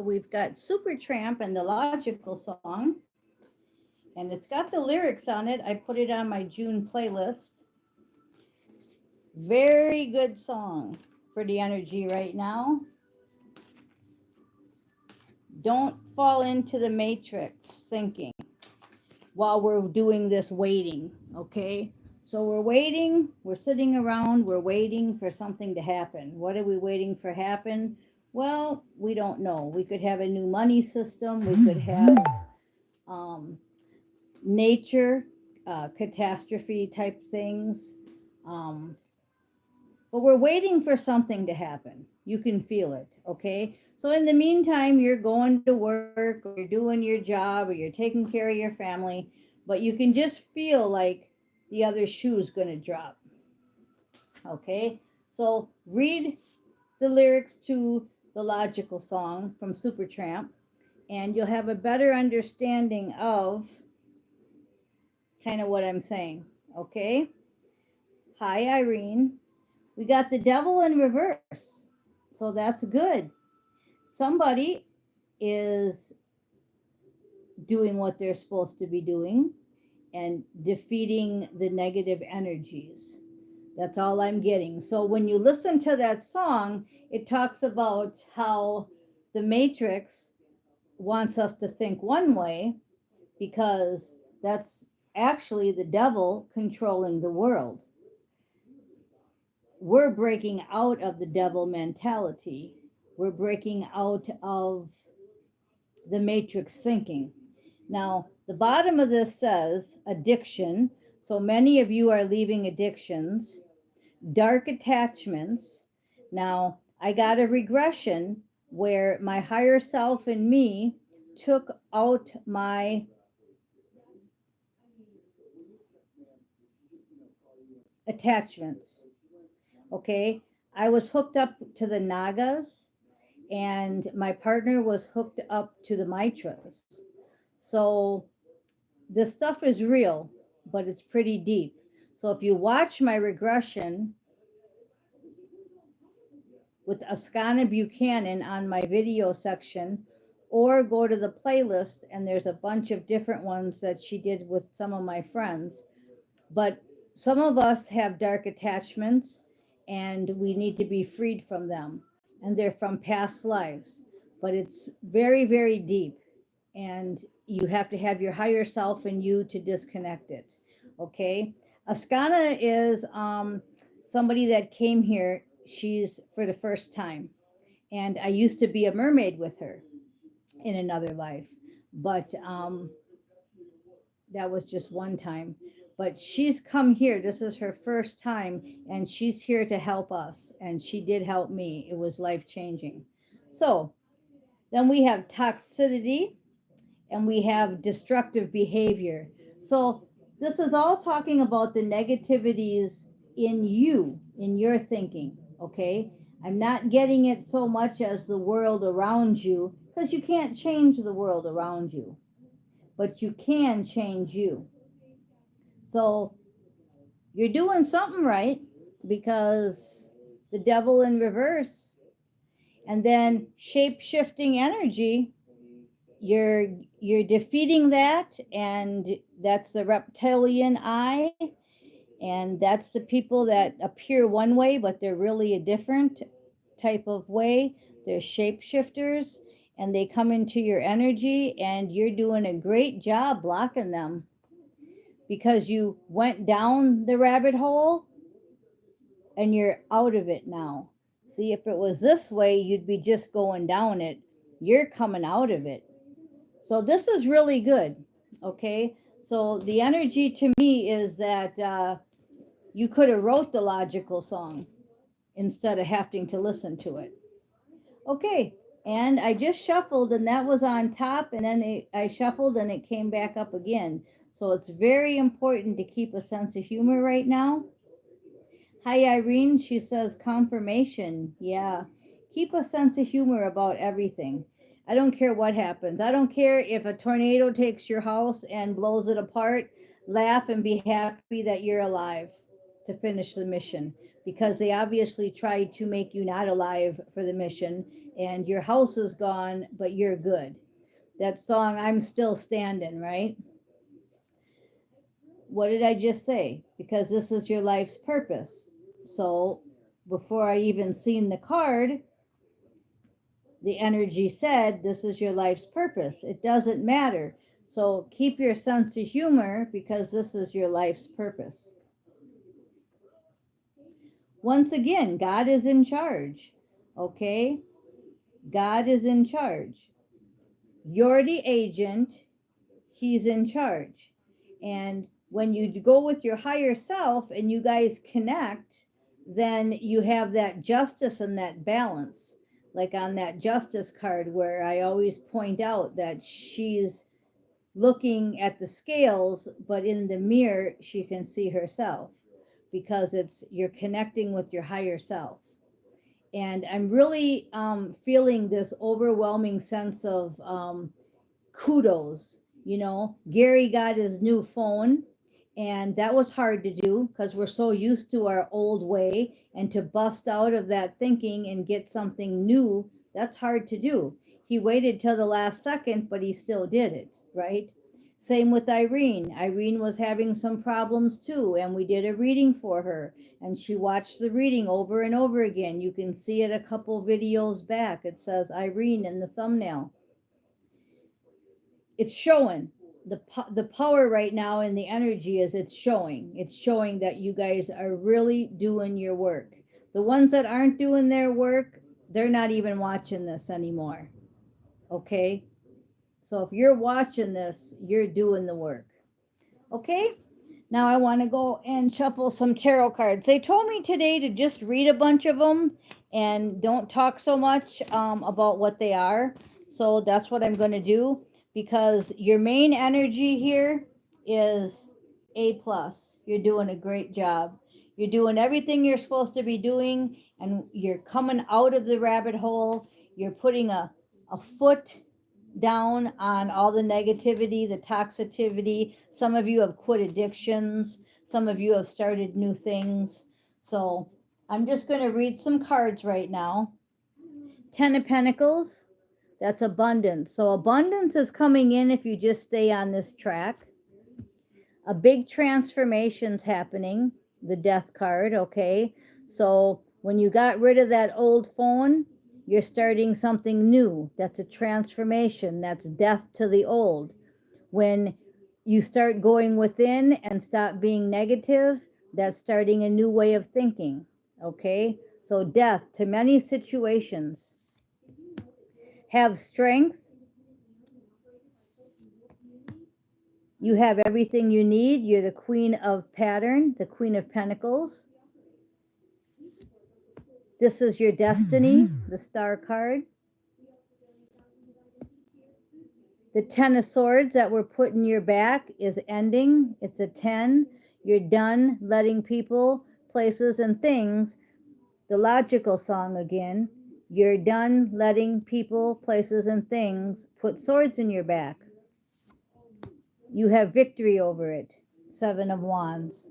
So we've got Supertramp and the Logical Song, and it's got the lyrics on it. I put it on my June playlist. Very good song for the energy right now. Don't fall into the matrix thinking while we're doing this waiting, okay? So we're waiting, we're sitting around, we're waiting for something to happen. What are we waiting for happen? Well, we don't know. We could have a new money system, we could have um, nature, catastrophe type things. Um, but we're waiting for something to happen. You can feel it, okay? So in the meantime, you're going to work or you're doing your job or you're taking care of your family, but you can just feel like the other shoe's going to drop, okay? So read the lyrics to the Logical Song from Supertramp, and you'll have a better understanding of kind of what I'm saying, okay? Hi, Irene. We got the devil in reverse, so that's good. Somebody is doing what they're supposed to be doing and defeating the negative energies. That's all I'm getting. So when you listen to that song, it talks about how the Matrix wants us to think one way because that's actually the devil controlling the world. We're breaking out of the devil mentality. We're breaking out of the matrix thinking. Now, the bottom of this says addiction. So many of you are leaving addictions, dark attachments. Now, I got a regression where my higher self and me took out my attachments. Okay, I was hooked up to the Nagas and my partner was hooked up to the Mitras. So this stuff is real, but it's pretty deep. So if you watch my regression with Askana Buchanan on my video section, or go to the playlist and there's a bunch of different ones that she did with some of my friends. But some of us have dark attachments and we need to be freed from them. And they're from past lives. But it's very, very deep. And you have to have your higher self in you to disconnect it. Okay? Askana is somebody that came here. She's for the first time. And I used to be a mermaid with her in another life. But that was just one time. But she's come here. This is her first time, and she's here to help us. And she did help me. It was life changing. So then we have toxicity and we have destructive behavior. So this is all talking about the negativities in you, in your thinking. Okay. I'm not getting it so much as the world around you because you can't change the world around you, but you can change you. So you're doing something right because the devil in reverse and then shape shifting energy, you're defeating that, and that's the reptilian eye, and that's the people that appear one way but they're really a different type of way. They're shapeshifters and they come into your energy, and you're doing a great job blocking them because you went down the rabbit hole and you're out of it now. See, if it was this way, you'd be just going down it. You're coming out of it. So this is really good. Okay. So the energy to me is that you could have wrote the logical song instead of having to listen to it. Okay. And I just shuffled and that was on top, and then I shuffled and it came back up again. So it's very important to keep a sense of humor right now. Hi, Irene. She says confirmation. Yeah. Keep a sense of humor about everything. I don't care what happens. I don't care if a tornado takes your house and blows it apart. Laugh and be happy that you're alive to finish the mission, because they obviously tried to make you not alive for the mission, and your house is gone, but you're good. That song, I'm Still Standing, right? What did I just say? Because this is your life's purpose. So before I even seen the card, the energy said, this is your life's purpose. It doesn't matter. So keep your sense of humor because this is your life's purpose. Once again, God is in charge. Okay? God is in charge. You're the agent. He's in charge. And when you go with your higher self and you guys connect, then you have that justice and that balance. Like on that justice card where I always point out that she's looking at the scales, but in the mirror, she can see herself because you're connecting with your higher self. And I'm really feeling this overwhelming sense of kudos. Gary got his new phone, and that was hard to do because we're so used to our old way, and to bust out of that thinking and get something new, that's hard to do. He waited till the last second, but he still did it, right? Same with Irene. Irene was having some problems too, and we did a reading for her, and she watched the reading over and over again. You can see it a couple videos back. It says Irene in the thumbnail. It's showing the power right now, and the energy is it's showing that you guys are really doing your work. The ones that aren't doing their work, they're not even watching this anymore. Okay, so if you're watching this, you're doing the work. Okay, now I want to go and shuffle some tarot cards. They told me today to just read a bunch of them and don't talk so much about what they are. So that's what I'm going to do, because your main energy here is A plus. You're doing a great job. You're doing everything you're supposed to be doing, and you're coming out of the rabbit hole. You're putting a foot down on all the negativity, the toxicity. Some of you have quit addictions. Some of you have started new things. So I'm just going to read some cards right now. 10 of Pentacles, that's abundance. So abundance is coming in if you just stay on this track. A big transformation's happening, the Death card, okay? So when you got rid of that old phone, you're starting something new. That's a transformation. That's death to the old. When you start going within and stop being negative, that's starting a new way of thinking, okay? So death to many situations. Have strength. You have everything you need. You're the Queen of Pattern, the Queen of Pentacles. This is your destiny, the Star card. The 10 of Swords that were put in your back is ending. It's a 10. You're done letting people, places, and things. The Logical song again. You're done letting people, places, and things put swords in your back. You have victory over it. 7 of Wands.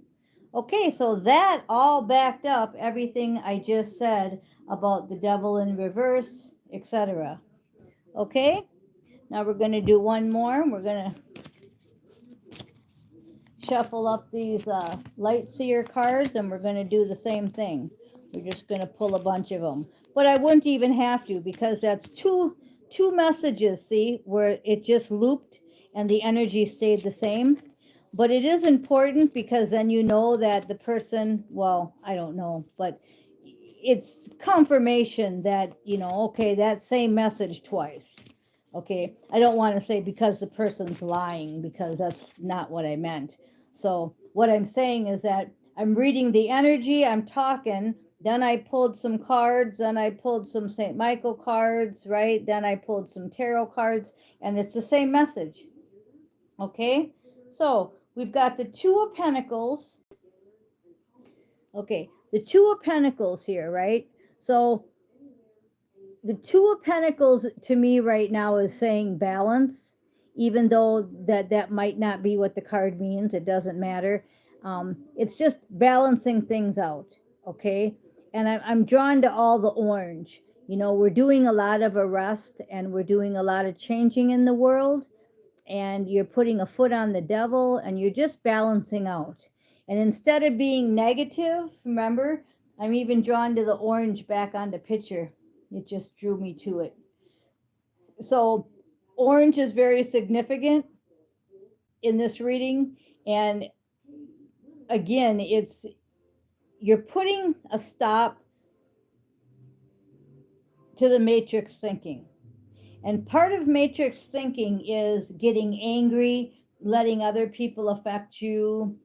Okay, so that all backed up everything I just said about the devil in reverse, etc. Okay, now we're going to do one more. We're going to shuffle up these light seer cards, and we're going to do the same thing. We're just going to pull a bunch of them. But I wouldn't even have to, because that's two messages, see, where it just looped and the energy stayed the same. But it is important, because then you know that the person, well, I don't know, but it's confirmation that, okay, that same message twice. Okay, I don't want to say because the person's lying, because that's not what I meant. So what I'm saying is that I'm reading the energy, I'm talking, then I pulled some cards, then I pulled some St. Michael cards, right? Then I pulled some tarot cards, and it's the same message. Okay, so we've got the 2 of Pentacles. Okay, the 2 of Pentacles here, right? So the 2 of Pentacles to me right now is saying balance, even though that might not be what the card means. It doesn't matter. It's just balancing things out, okay? And I'm drawn to all the orange. You know, we're doing a lot of arrest and we're doing a lot of changing in the world, and you're putting a foot on the devil and you're just balancing out. And instead of being negative, remember, I'm even drawn to the orange back on the picture. It just drew me to it. So, orange is very significant in this reading. And again, it's you're putting a stop to the matrix thinking. And part of matrix thinking is getting angry, letting other people affect you.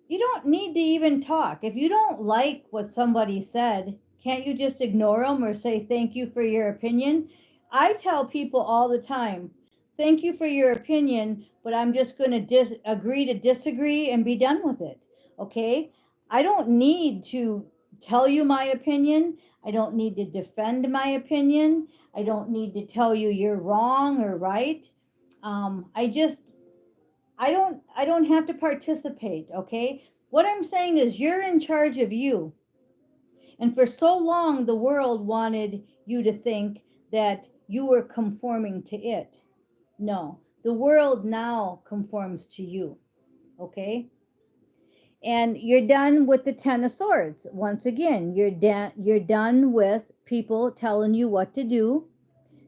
You don't need to even talk. If you don't like what somebody said, can't you just ignore them or say thank you for your opinion? I tell people all the time, thank you for your opinion, but I'm just going to agree to disagree and be done with it. Okay? I don't need to tell you my opinion. I don't need to defend my opinion. I don't need to tell you you're wrong or right. I don't have to participate, okay? What I'm saying is you're in charge of you. And for so long the world wanted you to think that you were conforming to it. No, the world now conforms to you, okay? And you're done with the 10 of swords. Once again, you're done with people telling you what to do,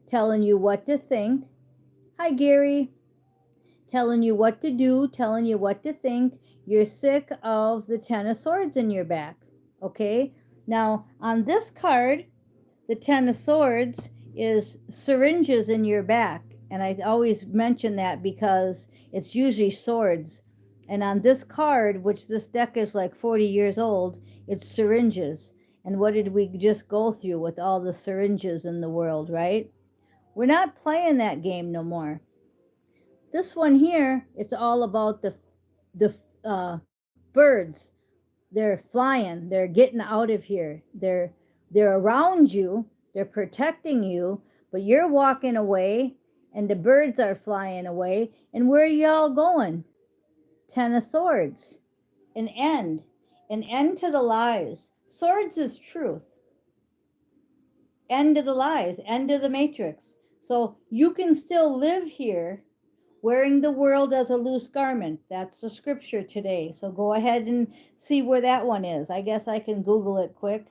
telling you what to think. Hi Gary. Telling you what to do, telling you what to think. You're sick of the 10 of swords in your back. Okay? Now, on this card, the 10 of swords is syringes in your back. And I always mention that because it's usually swords. And on this card, which this deck is like 40 years old, it's syringes. And what did we just go through with all the syringes in the world, right? We're not playing that game no more. This one here, it's all about the birds. They're flying. They're getting out of here. They're around you. They're protecting you, but you're walking away, and the birds are flying away. And where are y'all going? 10 of Swords. An end. An end to the lies. Swords is truth. End to the lies. End to the matrix. So you can still live here wearing the world as a loose garment. That's the scripture today. So go ahead and see where that one is. I guess I can Google it quick.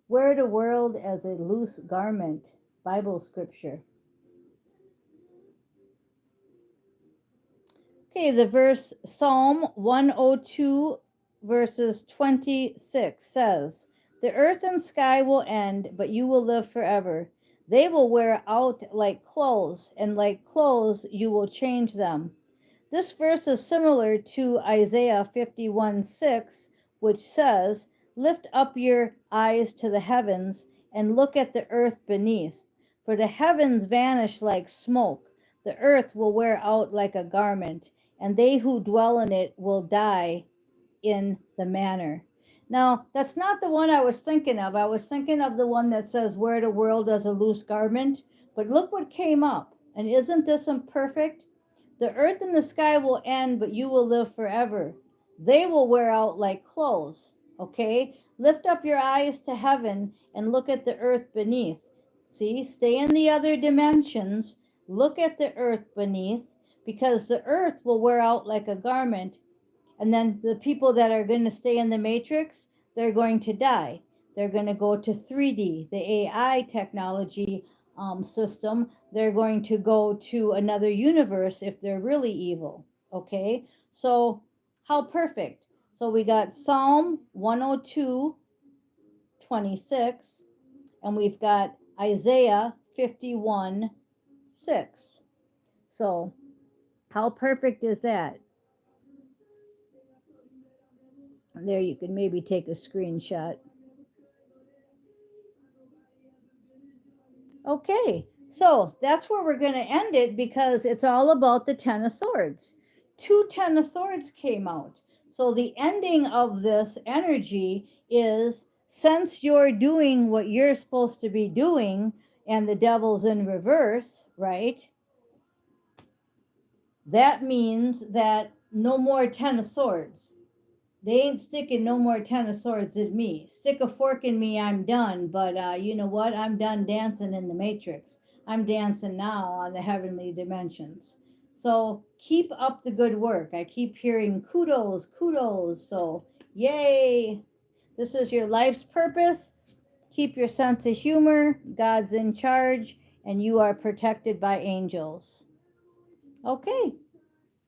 Wear the world as a loose garment. Bible scripture. Okay, the verse Psalm 102 verses 26 says, "The earth and sky will end, but you will live forever. They will wear out like clothes, and like clothes you will change them." This verse is similar to Isaiah 51:6, which says, "Lift up your eyes to the heavens and look at the earth beneath. For the heavens vanish like smoke, the earth will wear out like a garment, and they who dwell in it will die in the manner." Now, that's not the one I was thinking of. I was thinking of the one that says, "Wear the world as a loose garment." But look what came up. And isn't this one perfect? The earth and the sky will end, but you will live forever. They will wear out like clothes. Okay? Lift up your eyes to heaven and look at the earth beneath. See, stay in the other dimensions. Look at the earth beneath, because the earth will wear out like a garment. And then the people that are going to stay in the matrix, they're going to die. They're going to go to 3D, the AI technology system. They're going to go to another universe if they're really evil. Okay, so how perfect. So we got Psalm 102:26, and we've got Isaiah 51:6. So how perfect is that? There, you can maybe take a screenshot. Okay, so that's where we're going to end it, because it's all about the 10 of Swords. 2 10 of Swords came out. So the ending of this energy is, since you're doing what you're supposed to be doing and the devil's in reverse, right? That means that no more 10 of Swords. They ain't sticking no more 10 of swords at me. Stick a fork in me, I'm done. But you know what? I'm done dancing in the matrix. I'm dancing now on the heavenly dimensions. So keep up the good work. I keep hearing kudos, kudos. So yay! This is your life's purpose. Keep your sense of humor. God's in charge, and you are protected by angels. Okay.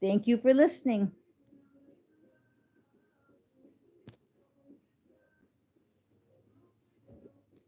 Thank you for listening.